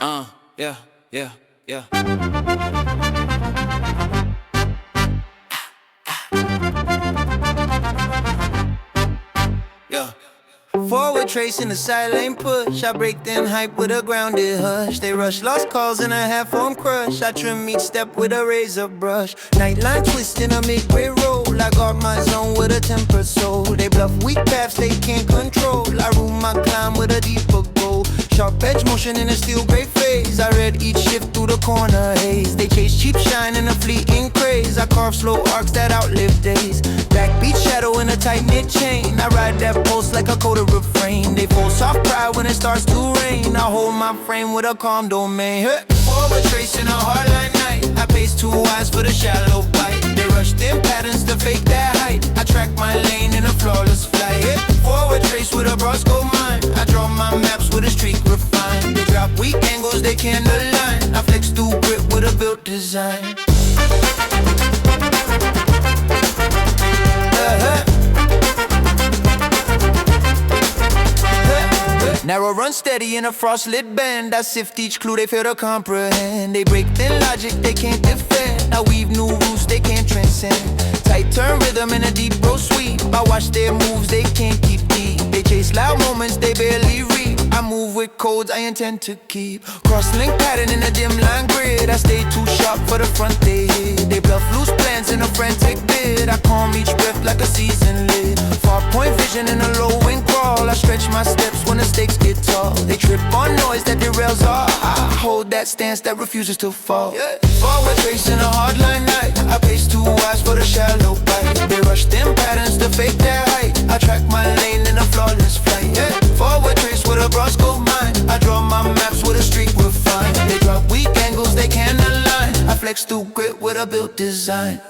Yeah, yeah, yeah. Yeah. Forward tracing the side lane push. I break then hype with a grounded hush. They rush lost calls in a half-form crush. I trim each step with a razor brush. Nightline twist in a midway roll. I guard my zone with a tempered soul. They bluff weak paths they can't control. I rule my climb with a deeper goal. Sharp edge motion in a steel gray phase. I read each shift through the corner haze. They chase cheap shine in a fleeting craze. I carve slow arcs that outlive days. Backbeat shadow in a tight-knit chain. I ride that pulse like a coded refrain. They fall soft pride when it starts to rain. I hold my frame with a calm domain. Hey. Forward tracing a hardline night. I pace too wise for the shallow bite. They rush them patterns to fake that height. I track my lane in a flawless flight. Hey. Forward trace with a broad scope mind. I draw my maps with a streak refined. They drop weak angles they can't align. I flex through grit with a built design. Narrow run steady in a frost-lit bend. I sift each clue they fail to comprehend. They break thin logic they can't defend. I weave new rules they can't transcend. Tight turn rhythm in a deep row sweep. I watch their moves they can't keep deep. They chase loud moments they barely reap. I move with codes I intend to keep. Cross-link pattern in a dim line grid. I stay too sharp for the front they hit. They bluff loose plans in a frantic bid. I calm each breath like a seasoned lid. Far point vision in a low wind crawl. I stretch my steps when the stakes get tall. They trip on noise that derails all. I hold that stance that refuses to fall. Forward tracing a hardline night. I pace too wise for the shallow bite. They rush them patterns to fake their height. I track my lane in a flawless flight. Forward trace with a broad scope mind. I draw my maps with a streak refined. They drop weak angles they can't align. I flex through grit with a built design.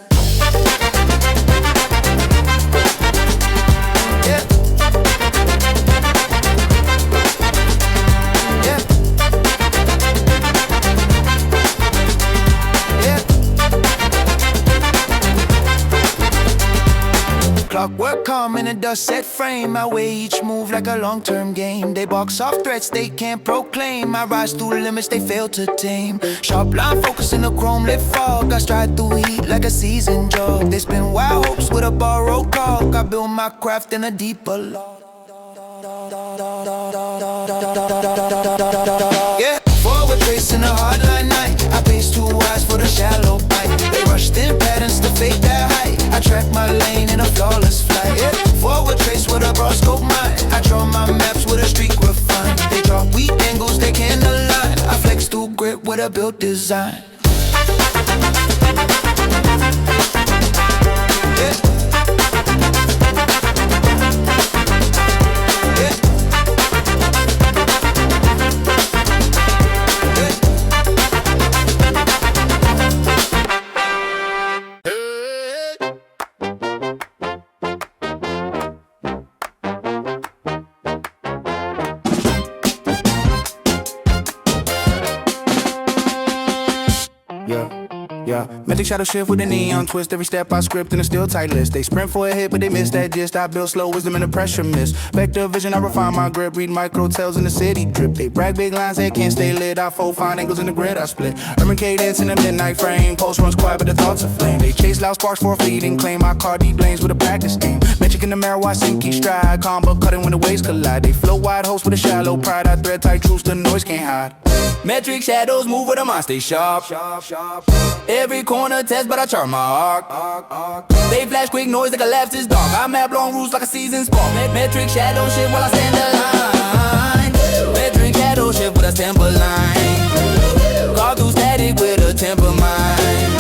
Clockwork calm in a dust set frame. I weigh each move like a long-term game. They box off threats they can't proclaim. I rise through limits they fail to tame. Sharp line focus in a chrome-lit fog. I stride through heat like a seasoned jog. They spin wild hopes with a borrowed caulk. I build my craft in a deeper log. Yeah, forward tracing a hardline night. I pace too wise for the shallow bite. They rush thin patterns to fake that height. I track my lane in a flawless flight. Yeah. Forward trace with a broad scope mind. I draw my maps with a streak refined. They drop weak angles they can't align. I flex through grit with a built design. Yeah, magic shadow shift with a neon twist. Every step I script in a still tight list. They sprint for a hit, but they miss that gist. I build slow wisdom in the pressure miss. Vector vision, I refine my grip. Read micro tells in the city drip. They brag big lines, they can't stay lit. I fold fine angles in the grid, I split. Urban cadence in the midnight frame. Pulse runs quiet, but the thoughts are flame. They chase loud sparks for a fleeting claim. I card deep lanes with a practice aim. Metric in the mirror, I sink each stride. Combo cutting when the waves collide. They flow wide host with a shallow pride. I thread tight truths the noise can't hide. Metric shadows move with a mind, stay sharp. Every corner test, but I chart my arc. They flash quick noise like a lapse is dark. I map long routes like a seasoned spark. Metric shadow shift while I stand the line. Metric shadow shift with a temper line. Carve through static with a temper mind.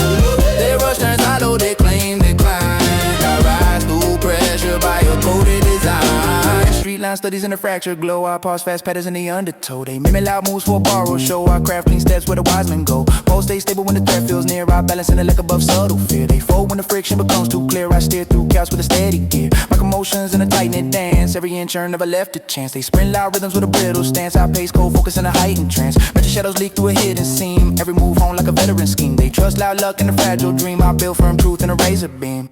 They rush turns hollow, they claim decline. I rise through pressure by a coded design. Street line studies in the fracture glow. I pause fast patterns in the undertow. They mimic loud moves for a borrow show. I craft clean steps where the wise men go. Pole stay stable when the threat feels near. I balance in a lick above subtle fear. They fold when the friction becomes too clear. I steer through chaos with a steady gear. My commotions in a tight-knit dance. Every inch earned never left a chance. They sprint loud rhythms with a brittle stance. I pace cold focus in a heightened trance. Metric shadows leak through a hidden seam. Every move home like a veteran scheme. They trust loud luck in a fragile dream. I build firm truth in a razor beam.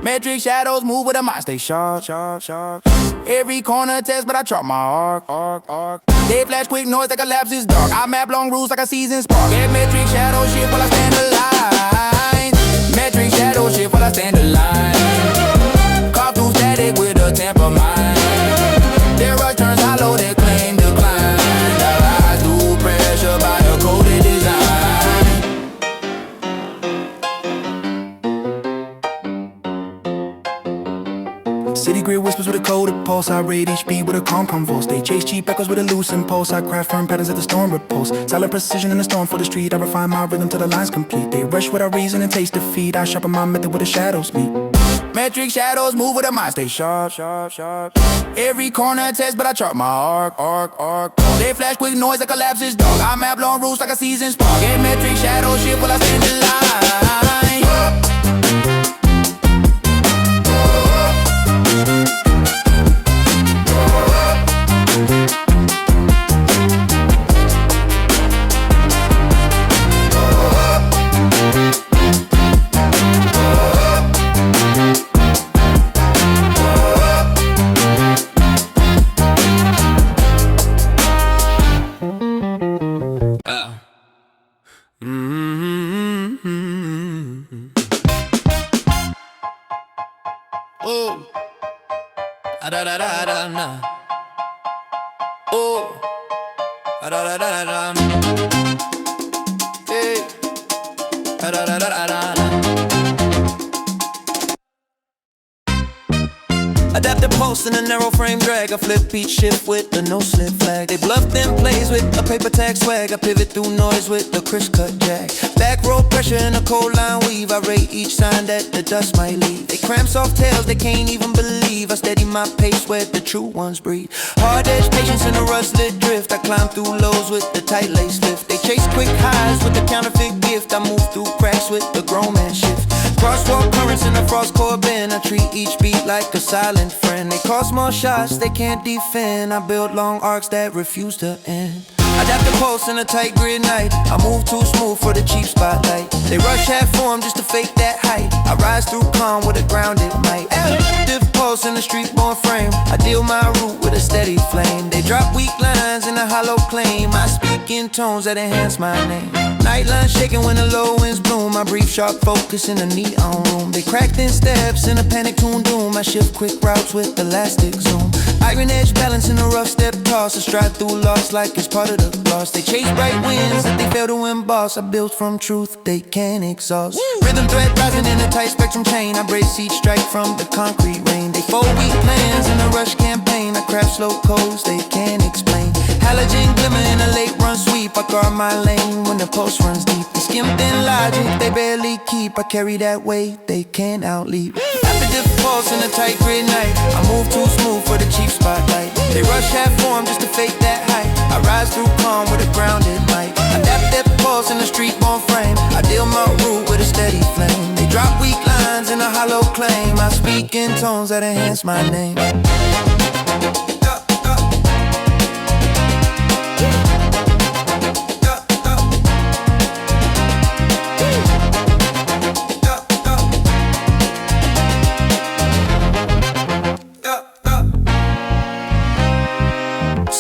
Metric shadows move with a mind, stay sharp. Every corner test, but I chart my arc. They flash quick noise that collapses dark. I map long routes like a season spark. Get metric shadow shift while I stand alive. Metric shadow shift while I stand alive. Carve through static with a temper mind. Their rush turns hollow, their claim decline. I rise through pressure by a coded design. City grid whispers with a coded pulse. I rate each beat with a calm convulse. They chase cheap echoes with a loose impulse. I craft firm patterns at the storm repulse. Silent precision in the storm for the street. I refine my rhythm till the line's complete. They rush without reason and taste defeat. I sharpen my method where the shadows meet. Metric shadows move with a mind, stay sharp. Every corner test, but I chart my arc. They flash quick noise that collapses dark. I map long routes like a season spark. Get metric shadow shift while I stand alive. Oh, da da da da na. Oh, da da da da da. Hey, da da da da da da. Adapt the pulse in a narrow frame drag. I flip each shift with the no slip flag. They bluff them plays with a paper tag swag. I pivot through noise with the crisp cut jack. Back row pressure in a cold line weave. I rate each sign that the dust might leave. They cramp soft tails they can't even believe. I steady my pace where the true ones breathe. Hard edge patience in a rust-lit drift. I climb through lows with the tight lace lift. They chase quick highs with the counterfeit gift. I move through cracks with the grown man shift. Crosswalk currents in a frost core bend. I treat each beat like a silent friend. They cause more shots they can't defend. I build long arcs that refuse to end. Adapt the pulse in a tight grid night. I move too smooth for the cheap spotlight. They rush half form just to fake that height. I rise through calm with a grounded might. Active pulse in a street-born frame. I deal my route with a steady flame. They drop weak lines in a hollow claim. I speak in tones that enhance my name. Nightline shaking when the low winds bloom. I breathe sharp focus in a neon room. They crack thin steps in a panic tune doom. I shift quick routes with elastic zoom. Iron edge balance in a rough step toss. I stride through loss like it's part of the gloss. They chase bright winds that they fail to emboss. I built from truth they can't exhaust. Rhythm thread rising in a tight spectrum chain. I brace each strike from the concrete rain. They fold weak plans in a rush campaign. I craft slow codes they can't explain. Halogen glimmer in a late run sweep. I guard my lane when the pulse runs deep. They skim thin logic they barely keep. I carry that weight they can't outleap. Rapid pulse in a tight grid night. I move too smooth for the cheap spotlight. They rush half form just to fake that height. I rise through calm with a grounded might. Adapt that pulse in a street-born frame. I deal my route with a steady flame. They drop weak lines in a hollow claim. I speak in tones that enhance my name.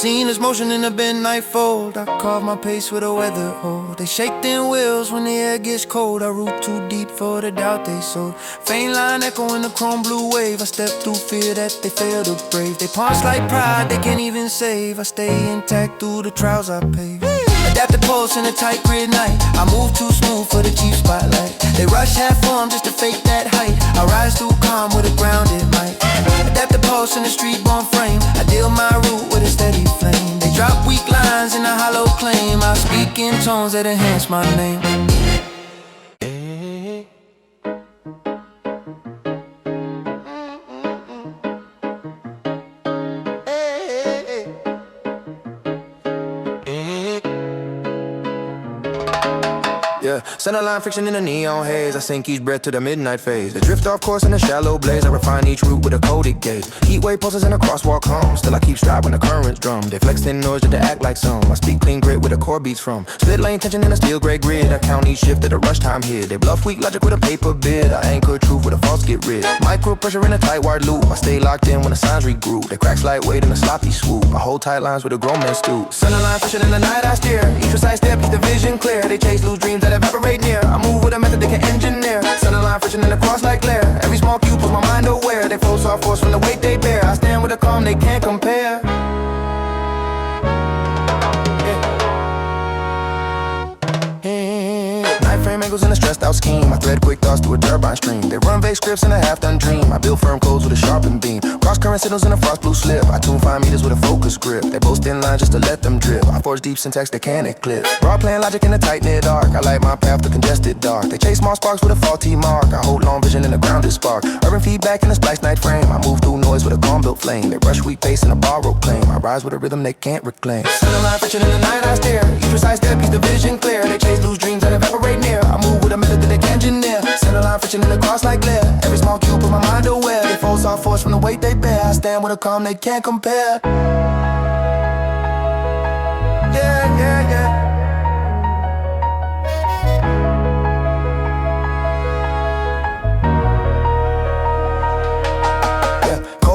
Seen as motion in a bend night fold. I carve my pace with a weather hold. They shake them wheels when the air gets cold. I root too deep for the doubt they sowed. Faint line echo in the chrome blue wave. I step through fear that they fail to brave. They punch like pride they can't even save. I stay intact through the trials I pave. Adapt the pulse in a tight grid night. I move too smooth for the cheap spotlight. They rush half form just to fake that height. I rise through calm with a grounded might. Adapt the pulse in a street-born frame. I deal my route with a steady flame. They drop weak lines in a hollow claim. I speak in tones that enhance my name. Yeah, Centerline friction in the neon haze. I sink each breath to the midnight phase. They drift off course in a shallow blaze. I refine each route with a coded gaze. Heat wave pulses in a crosswalk home. Still I keep stride when the currents drum. They flex thin noise just to act like some. I speak clean grit where the core beats from. Split lane tension in a steel gray grid. I count each shift at a rush time here. They bluff weak logic with a paper bid. I anchor truth with a false get rid. Micro pressure in a tight wide loop. I stay locked in when the signs regroup. They cracks lightweight in a sloppy swoop. I hold tight lines with a grown man stoop. Centerline friction in the night I steer. Each precise step keeps the vision clear. They chase loose dreams that evaporate near. I move with a method they can engineer. Centerline friction in the cross like glare. Every small cue puts my mind aware. They flow soft force from the weight they bear. I stand with a calm they can't compare. Frame angles in a stressed out scheme. I thread quick thoughts through a turbine stream. They run vague scripts in a half-done dream. I build firm codes with a sharpened beam. Cross current signals in a frost blue slip. I tune fine meters with a focus grip. They boast thin lines just to let them drip. I forge deep syntax they can't eclipse. Broad playing logic in a tight-knit arc. I light my path to congested dark. They chase small sparks with a faulty mark. I hold long vision in a grounded spark. Urban feedback in a splice night frame. I move through noise with a calm built flame. They rush weak pace in a borrowed claim. I rise with a rhythm they can't reclaim. Centerline friction in the night I stare. Each precise step keeps the vision clear. They chase loose dreams that evaporate near. I move with a method that they can engineer. Centerline friction in the cross like glare. Every small cue puts my mind aware. They fold soft force from the weight they bear. I stand with a calm they can't compare. Yeah, yeah, yeah.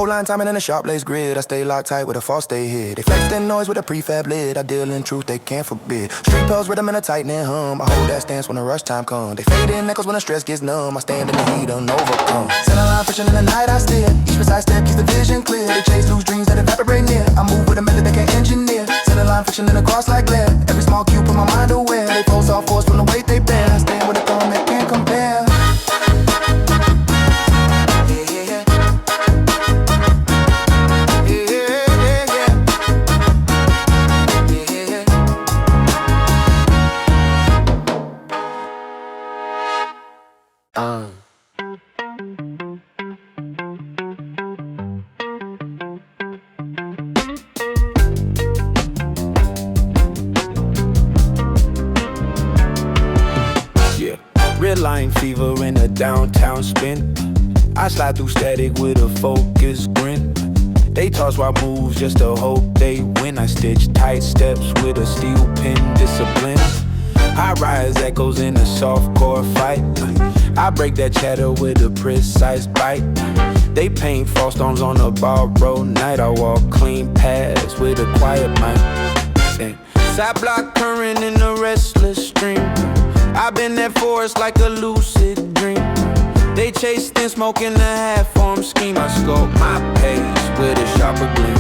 Line timing in a sharp lace grid. I stay locked tight with a false stay hid. They flex thin noise with a prefab lid. I deal in truth they can't forbid. Street pearls rhythm in a tight knit hum. I hold that stance when the rush time comes. They fade in echoes when the stress gets numb. I stand in the heat unovercome. Centerline friction in the night I steer. Each precise step keeps the vision clear. They chase loose dreams that evaporate near. I move with a method they can't engineer. Centerline friction in the cross like glare. Every small cue put my mind aware. They pose off force from the weight they bear. I stand with a calm they can't compare. Red line fever in a downtown spin. I slide through static with a focused grin. They toss wild moves just to hope they win. I stitch tight steps with a steel pin discipline. High rise echoes in a soft core fight. I break that chatter with a precise bite. They paint false stones on a borrowed night. I walk clean paths with a quiet mind. Side block current in a restless stream. I've been that forest like a lucid dream. They chase thin smoke in a half-formed scheme. I sculpt my pace with a sharper gleam.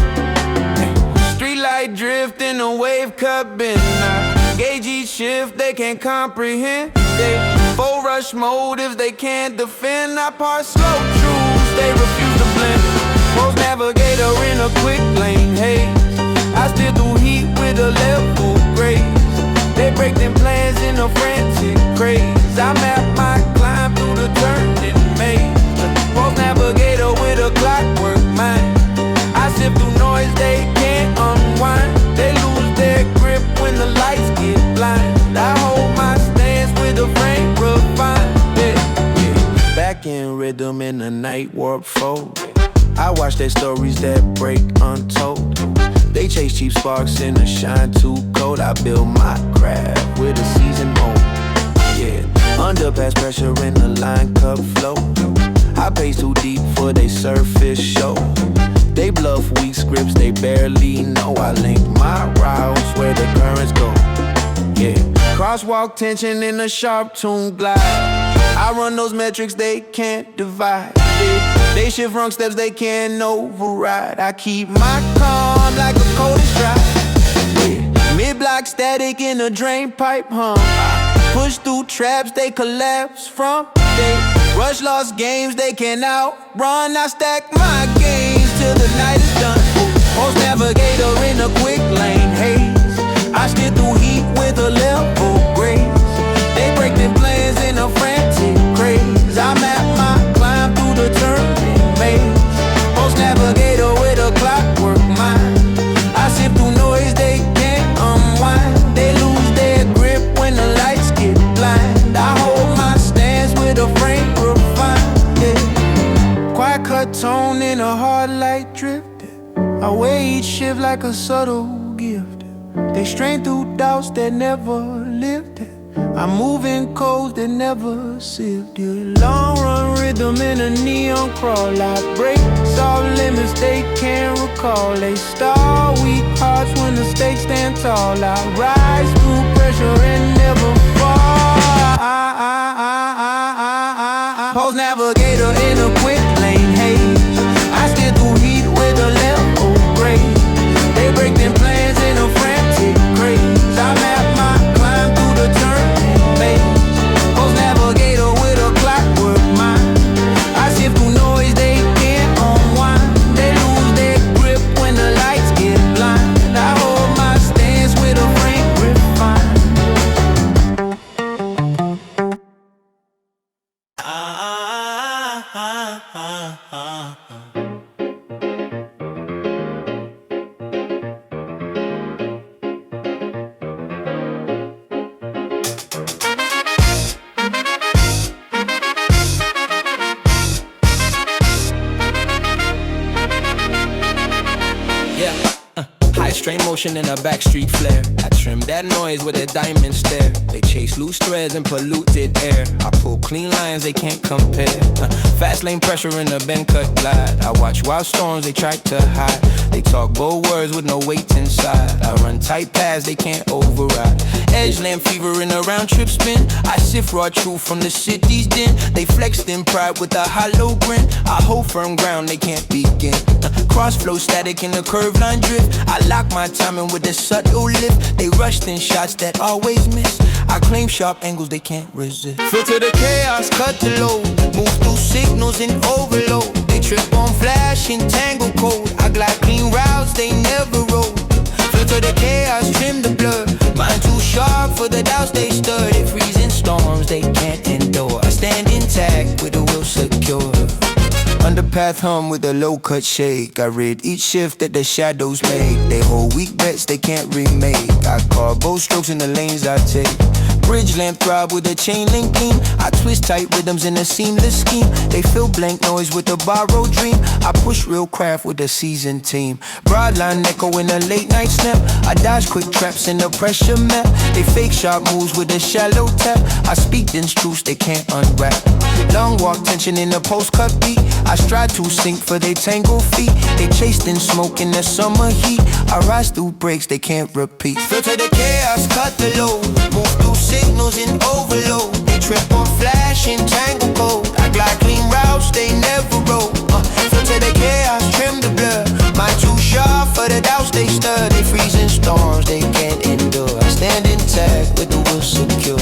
Streetlight drift in a wave cut bend. I gauge each shift they can't comprehend. They full rush motives they can't defend. I parse slow truths they refuse to blend. Post Navigator in a quick lane haze. I steer through heat with a level grace. They break them plans in a frantic craze. I map my climb through the turning maze. Post Navigator with a clockwork mind. I sift through noise they can't unwind. They lose their grip when the lights get blind. I hold my stance with a frame refined. Yeah. Back in rhythm in the night warp fold. I watch their stories that break untold. They chase cheap sparks in a shine too cold. I build my craft with a seasoned mold. Yeah, underpass pressure in the line cup flow. I pace too deep for they surface show. They bluff weak scripts they barely know. I link my routes where the currents go. Yeah, crosswalk tension in a sharp tune glide. I run those metrics they can't divide. They shift wrong steps they can't override. I keep my calm like a cold stride. Yeah. Mid-block static in a drain pipe hum. Push through traps they collapse from. They rush lost games they can't outrun. I stack my games till the night is done. Post Navigator in a quick lane haze. I steer through heat with a level grace. They break them plans in a frantic craze. I map my climb through the turning maze. Post Navigator with a clockwork mind. I sift through noise they can't unwind. They lose their grip when the lights get blind. tone in a hard light drifted. I weigh each shift like a subtle gift. They strain through doubts that never lived. I'm moving codes that never sieved. Long run rhythm in a neon crawl. I break all limits they can't recall. They star weak hearts when the stakes stand tall. I rise through pressure and never fall. Pose navigator in a quick lane haze. I steer through heat with a level grade. They break them plans in a frantic craze. I map my climb through the turning maze. Pose navigator with a clockwork mind. I sift through noise they can't unwind. They lose their grip when the lights get blind. I hold my stance with a frame refined. High strain motion in a backstreet flare. I trim that noise with a diamond stare. They chase loose threads and polluted air. I pull clean lines they can't compare. Fast lane pressure in a bend cut glide. I watch wild storms they try to hide. They talk bold words with no weight inside. I run tight paths they can't override. Edge lamp fever in a round trip spin. I sift raw truth from the city's den. They flex in pride with a hollow grin. I hold firm ground they can't begin. Cross flow static in the curved line drift. I lock my timing with a subtle lift. They rushed in shots that always miss. I claim sharp angles they can't resist. Filter the chaos, cut the load. Move through signals in overload. They trip on flash in tangle code. I glide clean routes they never rode. Filter the chaos, trim the blur. Mind too sharp for the doubts they stir. They freezing storms they can't endure. I stand intact with the will secure. Underpath hum with a low-cut shake. I read each shift that the shadows make. They hold weak bets they can't remake. I carve both strokes in the lanes I take. Bridge lamp throb with a chain link beam. I twist tight rhythms in a seamless scheme. They fill blank noise with a borrowed dream. I push real craft with a seasoned team. Broadline echo in a late night snap. I dodge quick traps in the pressure map. They fake sharp moves with a shallow tap. I speak dense truths they can't unwrap. Long walk tension in a post-cut beat. I stride to sink for they tangle feet. They chased in smoke in the summer heat. I rise through breaks they can't repeat. Filter the chaos, cut the load. Move through signals in overload. They trip on flash in tangle code. I glide clean routes they never rode. Filter the chaos, trim the blur. Mind too sharp for the doubts they stir. They freezing storms they can't endure. I stand intact with the will secure.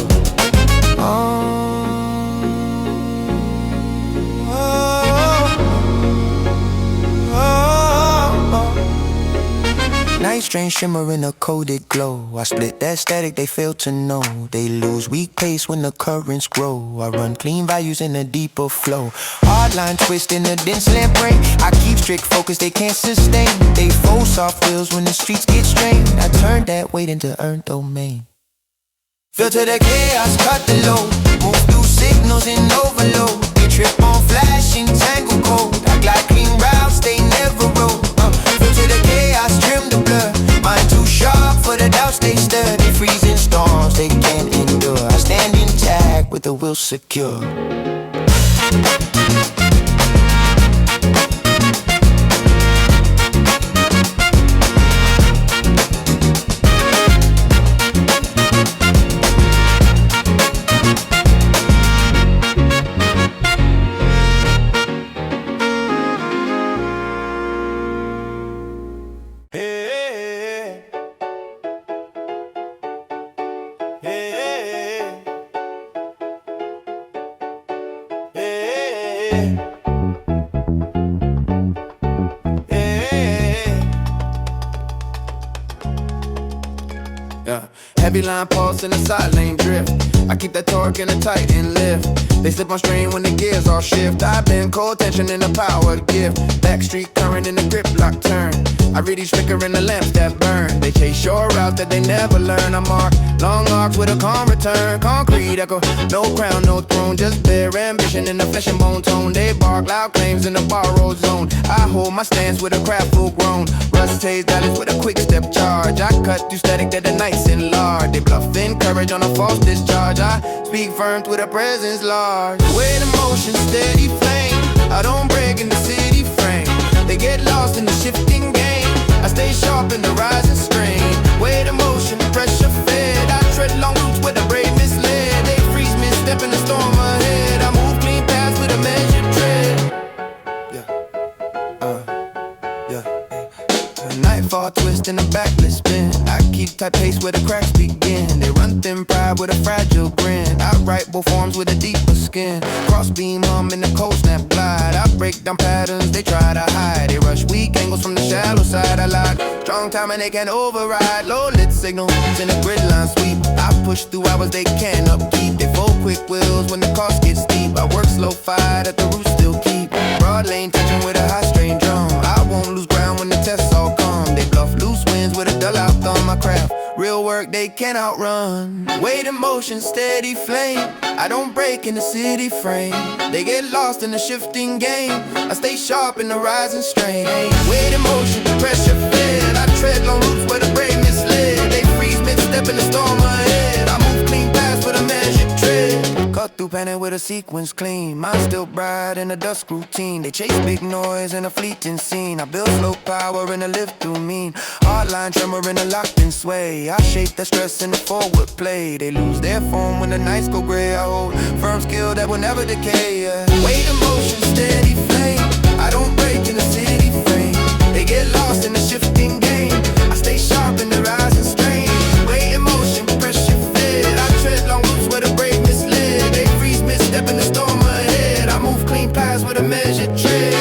Night strange shimmer in a coded glow. I split that static they fail to know. They lose weak pace when the currents grow. I run clean values in a deeper flow. Hard line twist in a dense lamp brain. I keep strict focus they can't sustain. They fold soft wheels when the streets get strained. I turn that weight into earned domain. Filter the chaos, cut the load. Move through signals in overload. They trip on flash in tangle code. I glide clean routes they never rode. Filter the chaos, trim the blur. Mind too sharp for the doubts they stir. They freezing storms they can't endure. I stand intact with the will secure. Heavy line pulse in the side lane drift. I keep that torque in a tight end lift. They slip on strain when the gears all shift. I've been cold tension in the power gift. Backstreet current in the grip lock turn. I read each flicker in the lamps that burn. They chase your route that they never learn. I mark Long arcs with a calm return, concrete echo. No crown, no throne, just bare ambition in the flesh and bone tone. They bark loud claims in the borrowed zone. I hold my stance with a craft full grown. Rust taste dollars with a quick step charge. I cut through static that the nice and large. They bluffing courage on a false discharge. I speak firm with a presence large. With emotion, steady flame. I don't break in the city frame. They get lost in the shifting game. I stay sharp in the rising strain. Weight emotion, pressure fed. I tread long routes where the brave misled. They freeze me, step in the storm ahead. I move clean paths with a measured tread. Nightfall twist in a backless spin. I keep tight pace where the cracks begin. They run thin pride with a fragile grin. I write both forms with a deeper skin. Cross beam hum in the cold snap glide. I break down patterns they try to hide. They rush weak angles from the shallow side. I lock strong time and they can't override. Low lit signals in the grid line sweep. I push through hours they can't upkeep. They fold quick wheels when the cost gets steep. I work slow fight at the roots still keep. Broad lane tension with a high strain drum. I won't lose ground when the tests all come. They bluff loose winds with a dull out thumb. My craft, real work they can't outrun. Weight in motion, steady flame. I don't break in the city frame. They get lost in the shifting game. I stay sharp in the rising strain. Weight in motion, pressure fed. I tread long routes where the brave misled. They freeze mid-step in the storm ahead. I move clean past with a measured tread. Cut through panic with a sequence clean. Mind still bright in a dusk routine. They chase big noise in a fleeting scene. I build slow power in a lift through mean. Hard line tremor in a locked in sway. I shape the stress in the forward play. They lose their form when the nights go gray. I hold firm skill that will never decay. Weight in motion, steady flame. I don't break in the city frame. They get lost in the shifting game. I stay sharp in the rising strain. Weight in motion, pressure fed. I tread long routes where the brave misled. They freeze mid-step in the storm ahead. I move clean paths with a measured tread.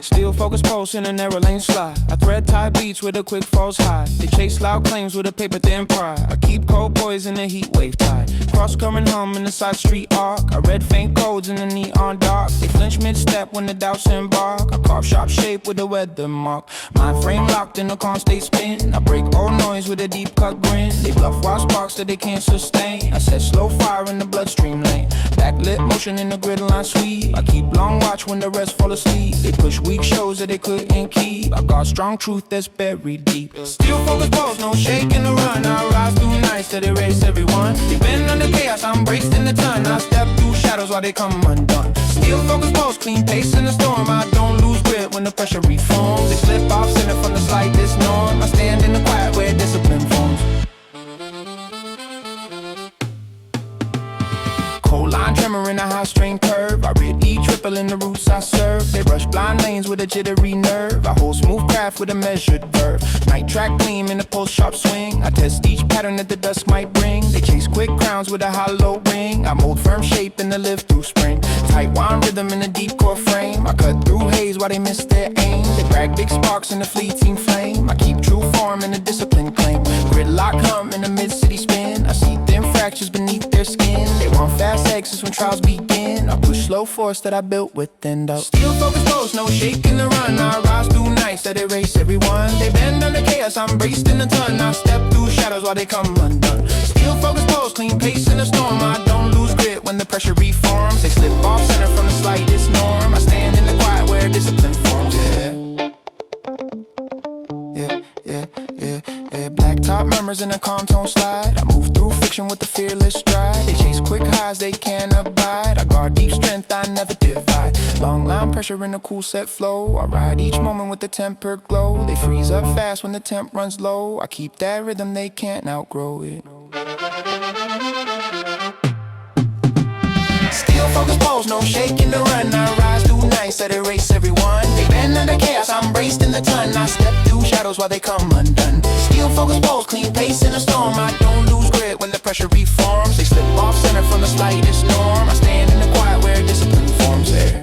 Still focus pulse in a narrow lane slide. I thread tie beats with a quick false high. They chase loud claims with a paper thin pride. I keep cold poise in a heat wave tide. Cross current hum in the side street arc. I read faint codes in the neon dark. They flinch mid-step when the doubts embark. I carve sharp shape with a weather mark. My frame locked in a calm state spin. I break old noise with a deep cut grin. They bluff wild sparks that they can't sustain. I set slow fire in the bloodstream lane. Backlit motion in the grid line sweep. I keep long watch when the rest fall asleep. They push weak shows that they couldn't keep. I got strong truth that's buried deep. Still focus balls, no shaking the run. I rise through nights that erase everyone. They bend under chaos, I'm braced in the ton. I step through shadows while they come undone. Still focus balls, clean pace in the storm. I don't lose grip when the pressure reforms. They slip off center from the slightest norm. I stand in the quiet where discipline forms. Cold line tremor in a high strain curve. I read each ripple in the roots I serve. They rush blind lanes with a jittery nerve. I hold smooth craft with a measured verve. Night track gleam in a pulse sharp swing. I test each pattern that the dusk might bring. They chase quick crowns with a hollow ring. I mold firm shape in the live through spring. Tight wind rhythm in a deep core frame. I cut through haze while they miss their aim. They brag big sparks in a fleeting flame. I keep true form in a discipline claim. Gridlock hum in a mid-city spin. I see thin fractures beneath their skin. They want fast exits when trials begin. I push slow force that I built within the still focus close, no shaking the run. I rise through nights that erase everyone. They bend under chaos, I'm braced in the ton. I step through shadows while they come undone. Still focus close, clean pace in the storm. I don't lose grit when the pressure reforms. They slip off center from the slightest norm. I stand in the quiet where discipline forms. Black top murmurs in a calm tone slide. I move through friction with the fearless stride. They chase quick highs they can't abide. I guard deep strength I never divide. Long line pressure in a cool set flow. I ride each moment with the tempered glow. They freeze up fast when the temp runs low. I keep that rhythm, they can't outgrow it. Still focus walls, no shaking the run. I rise through nights that erase everyone. They bend under chaos, I'm braced in the ton. I step through shadows while they come undone. Steel focus balls, clean pace in a storm. I don't lose grip when the pressure reforms. They slip off center from the slightest norm. I stand in the quiet where discipline forms there.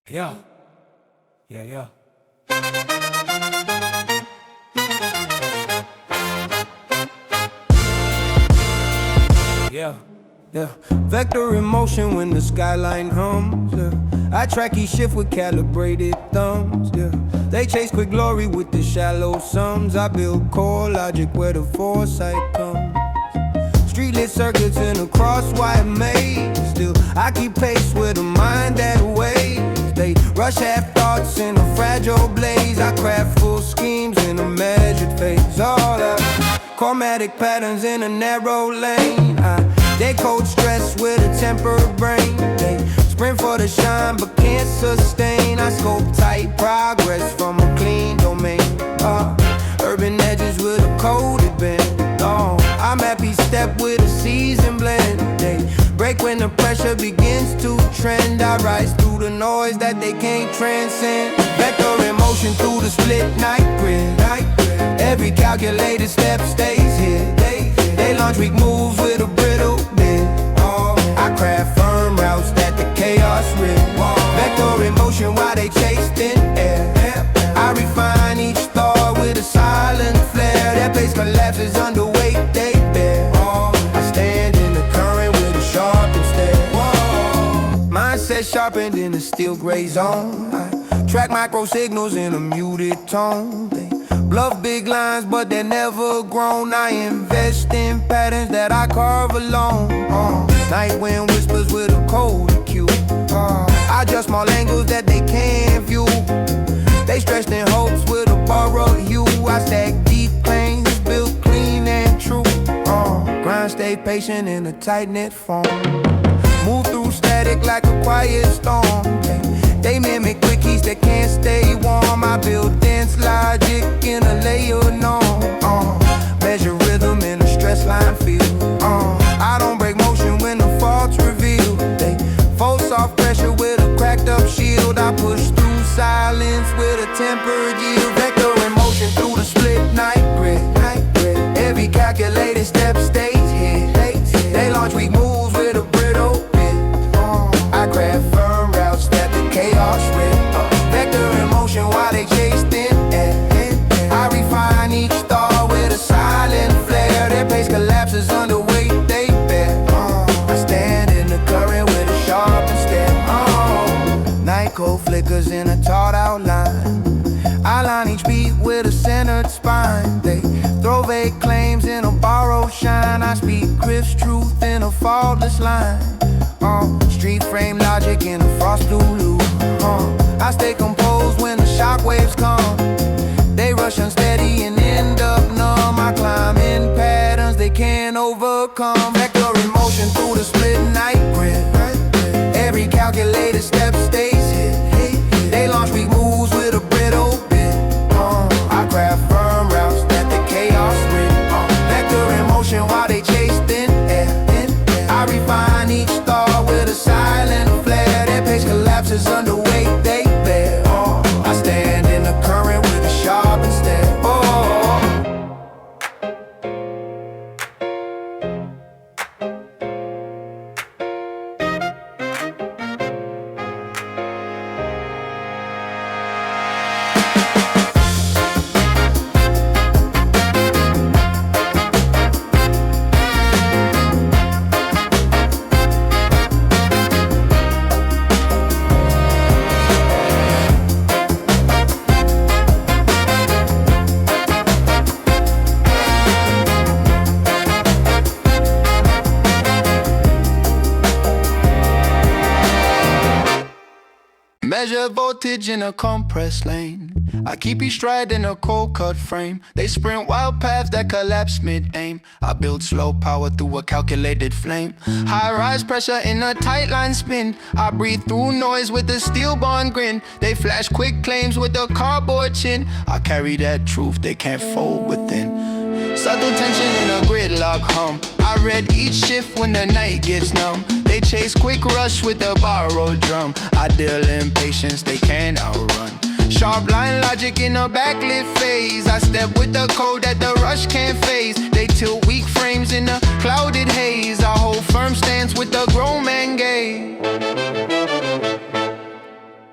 Yeah, yeah, yeah. Yeah, yeah. Vector in motion when the skyline hums. Yeah. I track each shift with calibrated thumbs. Yeah. They chase quick glory with the shallow sums. I build core logic where the foresight comes. Streetlit circuits in a crosswire maze. Still, I keep pace with a mind that weighs. They rush half thoughts in a fragile blaze. I craft full schemes in a measured phase. All the chromatic patterns in a narrow lane. I decode stress with a tempered brain. They sprint for the shine but can't sustain. I scope tight progress from a clean domain. Urban edges with a coded bend. I'm happy step with a seasoned blend. They break when the pressure begins to trend. I rise through the noise that they can't transcend. Vector in motion through the split night grid. Every calculated step stays here. They launch weak moves with a brittle bit. I craft firm routes that the chaos rip. Vector in motion while they chase thin air. I refine each thought with a silent flare. That pace collapses under weight they bear. I stand in the current with a sharpened stare. Mindset sharpened in a steel gray zone. I track micro signals in a muted tone. They bluff big lines but they're never grown. I invest in patterns that I carve alone. Night wind whispers with a cold cue. I adjust small angles that they can't view. They stretched in hopes with a borrowed hue. I stack deep planes, built clean and true. Grind, stay patient in a tight-knit form. Move through static like a quiet storm. They mimic quickies that can't stay warm. I build dense logic in a layered norm. Measure rhythm in a stress line field. I don't break motion when the fault's revealed. They force off pressure with a cracked up shield. I push through silence with a tempered yield. Vector in motion through the split night grid. Every calculated step stays here. They launch weak moves with a brittle bit. I craft firm routes that the chaos rip. Vector in motion while they chase thin air. I refine each thought with a silent flare. Their pace collapses under weight they bear. I stand in the current with a sharpened stare. Night cold flickers in a taut outline. I line each beat with a centered spine. They throw vague claims in a borrowed shine. I speak crisp truth in a faultless line. Street frame logic in a frost blue loop. I stay composed when the shock waves come. They rush unsteady and end up numb. I climb in patterns they can't overcome. Vector in motion through the split night grid. Every calculated step stays here. They launch weak moves with a brittle bit. I craft firm routes that the chaos rip. Vector in motion while they chase thin air. I refine each thought with a silent flare. Their pace collapses under weight they bear. I stand in the current with a sharpened stare. Measure voltage in a compressed lane. I keep each stride in a cold cut frame. They sprint wild paths that collapse mid-aim. I build slow power through a calculated flame. High rise pressure in a tight line spin. I breathe through noise with a steel bond grin. They flash quick claims with a cardboard chin. I carry that truth they can't fold within. Subtle tension in a gridlock hum. I read each shift when the night gets numb. They chase quick rush with a borrowed drum. I deal in patience they can't outrun. Sharp line logic in a backlit phase. I step with the code that the rush can't phase. They tilt weak frames in a clouded haze. I hold firm stance with the grown man gaze.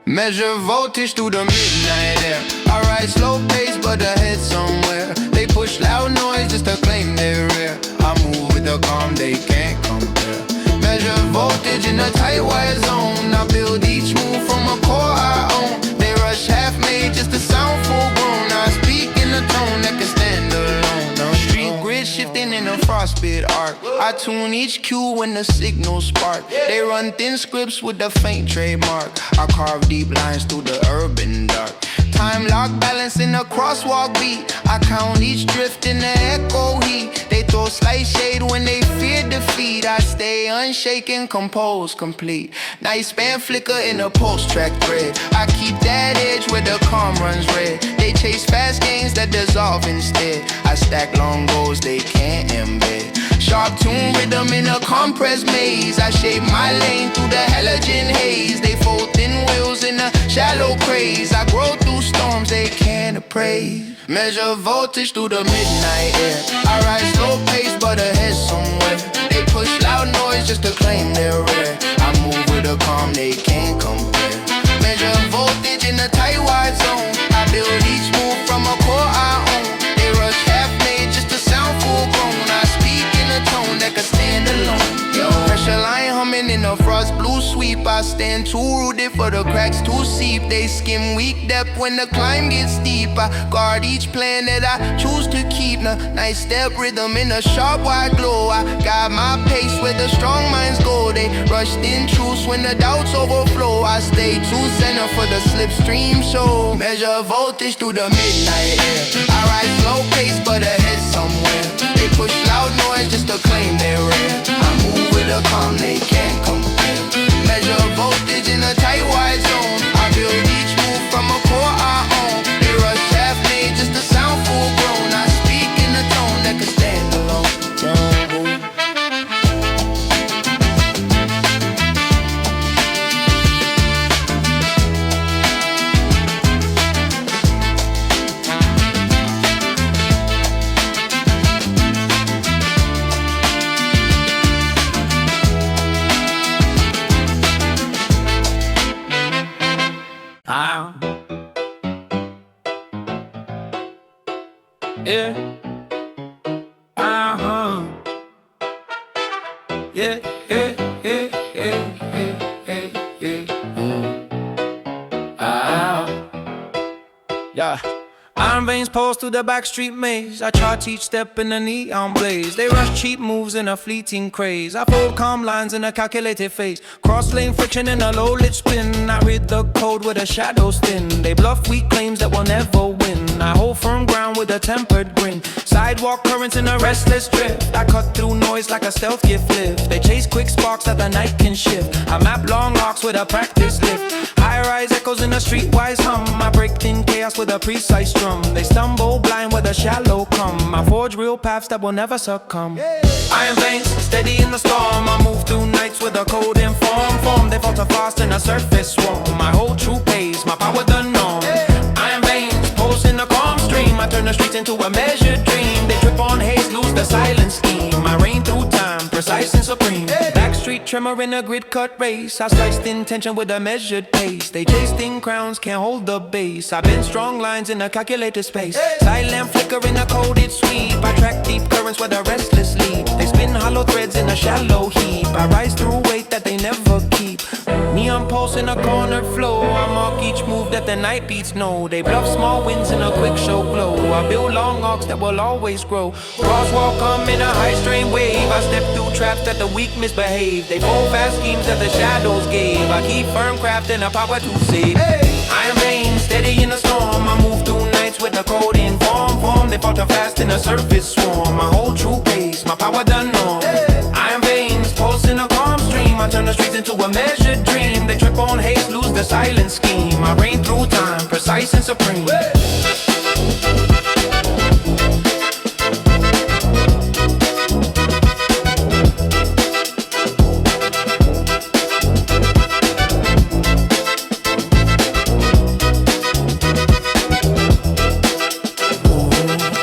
Measure voltage through the midnight air. I ride slow pace but ahead somewhere. They push loud noise just to claim their rare. I move with a calm they can't compare. Measure voltage in a tight wire zone. I build each move from a core I own. They rush half-made just to sound full-grown. I speak in a tone that can stand alone. No street grid shifting in a frostbit arc. I tune each cue when the signals spark. They run thin scripts with the faint trademark. I carve deep lines through the urban dark. Time lock balance in a crosswalk beat. I count each drift in the echo heat. They throw slight shade when they fear defeat. I stay unshaken, composed, complete. Nice span flicker in a post-track thread. I keep that edge where the calm runs red. They chase fast gains that dissolve instead. I stack long goals they can't embed. Sharp tune rhythm in a compressed maze. I shape my lane through the halogen haze. They fold thin wheels in a shallow craze. I grow through storms they can't appraise. Measure voltage through the midnight air. I ride slow pace but ahead somewhere. They push loud noise just to claim their rare. I move with a calm they can't compare. Measure voltage in a tight wide zone. I build each move from a core I own. They rush half-made just to sound full-grown. I speak in a tone that can stand alone. Pressure line humming in a frost blue sweep. I stand too rooted for the cracks to seep. They skim weak depth when the climb gets steep. I guard each plan that I choose to keep. Nice step rhythm in a sharp wide glow. I guide my pace where the strong minds go. They rush in truths when the doubts overflow. I stay to center for the slipstream show. Measure voltage through the midnight air. I ride slow pace but ahead somewhere. They push loud noise just to claim their rare. I move with a calm they can't compare. Measure voltage in a tight wide zone. I build each move from a core I own. They rush half-made just to sound full-grown. I speak in a tone that can stand alone. Yeah. Yeah, yeah, yeah, yeah, yeah, yeah. Yeah. Iron veins pulse through the backstreet maze. I chart each step in a neon blaze. They rush cheap moves in a fleeting craze. I fold calm lines in a calculated phase. Cross lane friction in a low lit spin. I read the code with a shadow thin. They bluff weak claims that will never win. I hold firm ground with a tempered grin. Sidewalk currents in a restless drift. I cut through noise like a stealth gift lift. They chase quick sparks that the night can shift. I map long arcs with a practice lift. High-rise echoes in a streetwise hum. I break thin chaos with a precise drum. They stumble blind with a shallow come. I forge real paths that will never succumb. Iron veins, steady in the storm. I move through nights with a code in form. They falter fast in a surface swarm. I hold true pace, my power the norm. Iron veins, pulse in a calm stream. I turn the streets into a measured dream. They trip on haze, lose the silent scheme. I reign through time, precise and supreme. Backstreet tremor in a grid cut race. I slice thin tension with a measured pace. They chase thin crowns, can't hold the base. I bend strong lines in a calculated space. Silent flicker in a coded sweep. I track deep currents where the restless lead. They spin hollow threads in a shallow heap. I rise through weight that they never keep. Neon pulse in a corner flow. I mark each move that the night beats know. They bluff small wins in a quick show glow. I build long arcs that will always grow. Crosswalk come in a high strain wave. I step through traps that the weak misbehave. They fold fast schemes that the shadows gave. I keep firm craft and the power to save. I remain steady in the storm. I move through nights with the cold in form. They falter fast in the surface swarm. My whole true pace, my power done norm. Iron veins, pulse in a calm stream. I turn the streets into a measured dream. They trip on haste, lose the silent scheme. I reign through time, precise and supreme.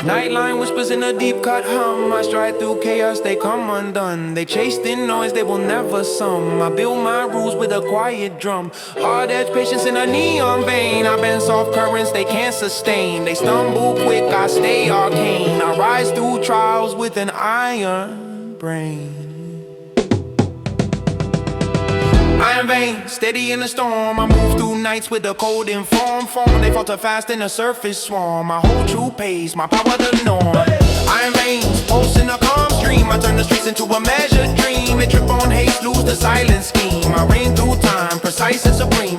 Nightline whispers in a deep cut hum. I stride through chaos, they come undone. They chase thin noise, they will never sum. I build my rules with a quiet drum. Hard edge patience in a neon vein. I bend soft currents they can't sustain. They stumble quick, I stay arcane. I rise through trials with an iron brain. Iron vein, steady in the storm. I move through nights with the cold in form. They falter fast in the surface swarm. I hold true pace, my power the norm. Iron veins, pulse in a calm stream. I turn the streets into a measured dream. They trip on haste, lose the silent scheme. I reign through time, precise and supreme.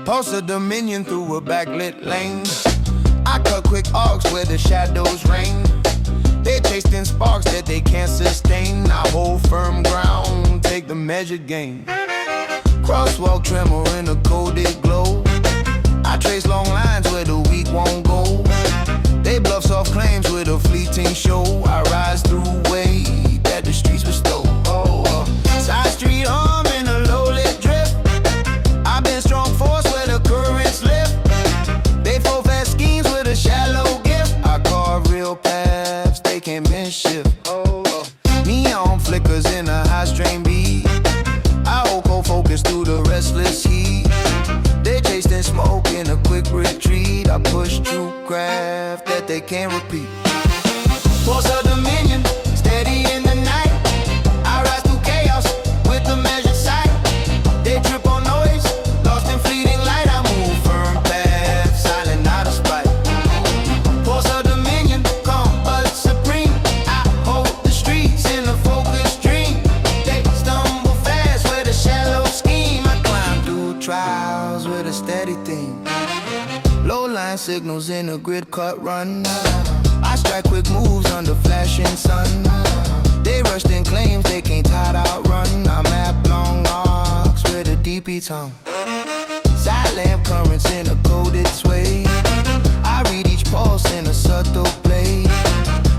Pulse of dominion through a backlit lane. I cut quick arcs where the shadows reign. They chased in sparks that they can't sustain. I hold firm ground, take the measured gain. Crosswalk tremor in a coded glow. I trace long lines where the weak won't go. They bluff soft claims with a fleeting show. I rise through weight that the streets bestow. Side street arm in a low-lit drift. I've been strong force where the currents lift. They fold fast schemes with a shallow gift. I carve real paths, they can't bend shift. Neon flickers in a high-strain beat. I hold cold focus through the restless heat. They chased in smoke in a quick retreat. I push true craft that they can't repeat. Pulse of dominion, steady in the night. I rise through chaos with a measured sight. They trip on noise, lost in fleeting light. I move firm path, silent out of spite. Pulse of dominion, calm but supreme. I hold the streets in a focused dream. They stumble fast with a shallow scheme. I climb through trials with a steady theme. Low line signals in a grid cut run. I strike quick moves under flashing sun. They rushed in claims they can't tide outrun. I map long arcs with a DP tongue. Side lamp currents in a coded sway. I read each pulse in a subtle play.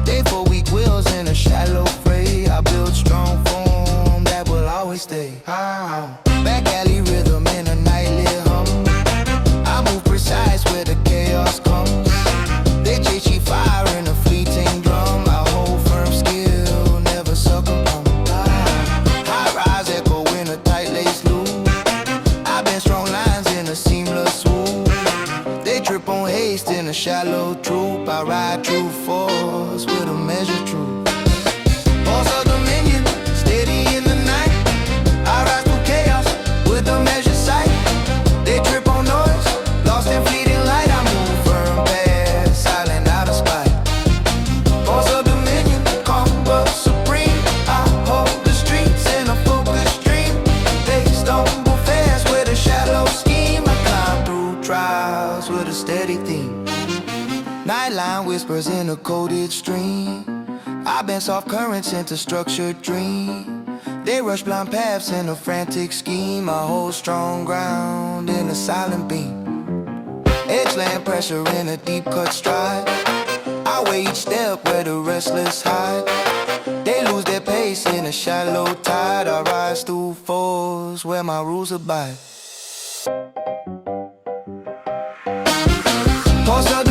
They for weak wheels in a shallow fray. I build strong form that will always stay. Back alley rhythm in a nightly hum. I move precise where the chaos comes. They chase cheap fire in a fleeting drum. I hold firm skill, never succumb. High rise echo in a tight lace loop. I've been strong lines in a seamless swoop. They trip on haste in a shallow troop. I ride true force with a measured truth. Pulse of dominion, steady in the night. I rise through chaos with a measured sight. They trip on noise, lost in fleeting light. I move firm path, silent out of spite. Pulse of dominion, calm but supreme. I hold the streets in a focused dream. They stumble fast with a shallow scheme. I climb through trials with a steady theme. Nightline whispers in a coded stream. I bend soft currents into structured dream. They rush blind paths in a frantic scheme. I hold strong ground in a silent beam. Edge land pressure in a deep cut stride. I weigh each step where the restless hide. They lose their pace in a shallow tide. I rise through force where my rules abide. Pulse of